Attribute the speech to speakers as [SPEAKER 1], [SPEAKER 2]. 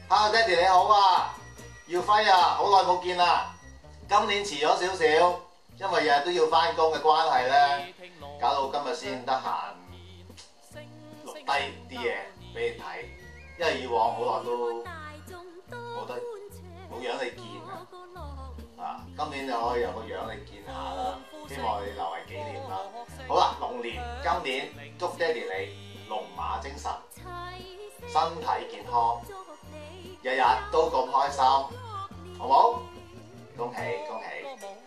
[SPEAKER 1] Hello， 爹哋你好啊，耀輝啊，好耐冇見啦。今年遲咗少少，因為日日都要翻工嘅關係咧，搞到今日先得閒錄低啲嘢俾你睇。因為以往好耐都冇樣你見啊，今年就可以有個樣你見下啦，希望你留為紀念啦。好啦，龍年今年祝爹哋你龍馬精神，身體健康，日日都咁開心，好冇？恭喜恭喜！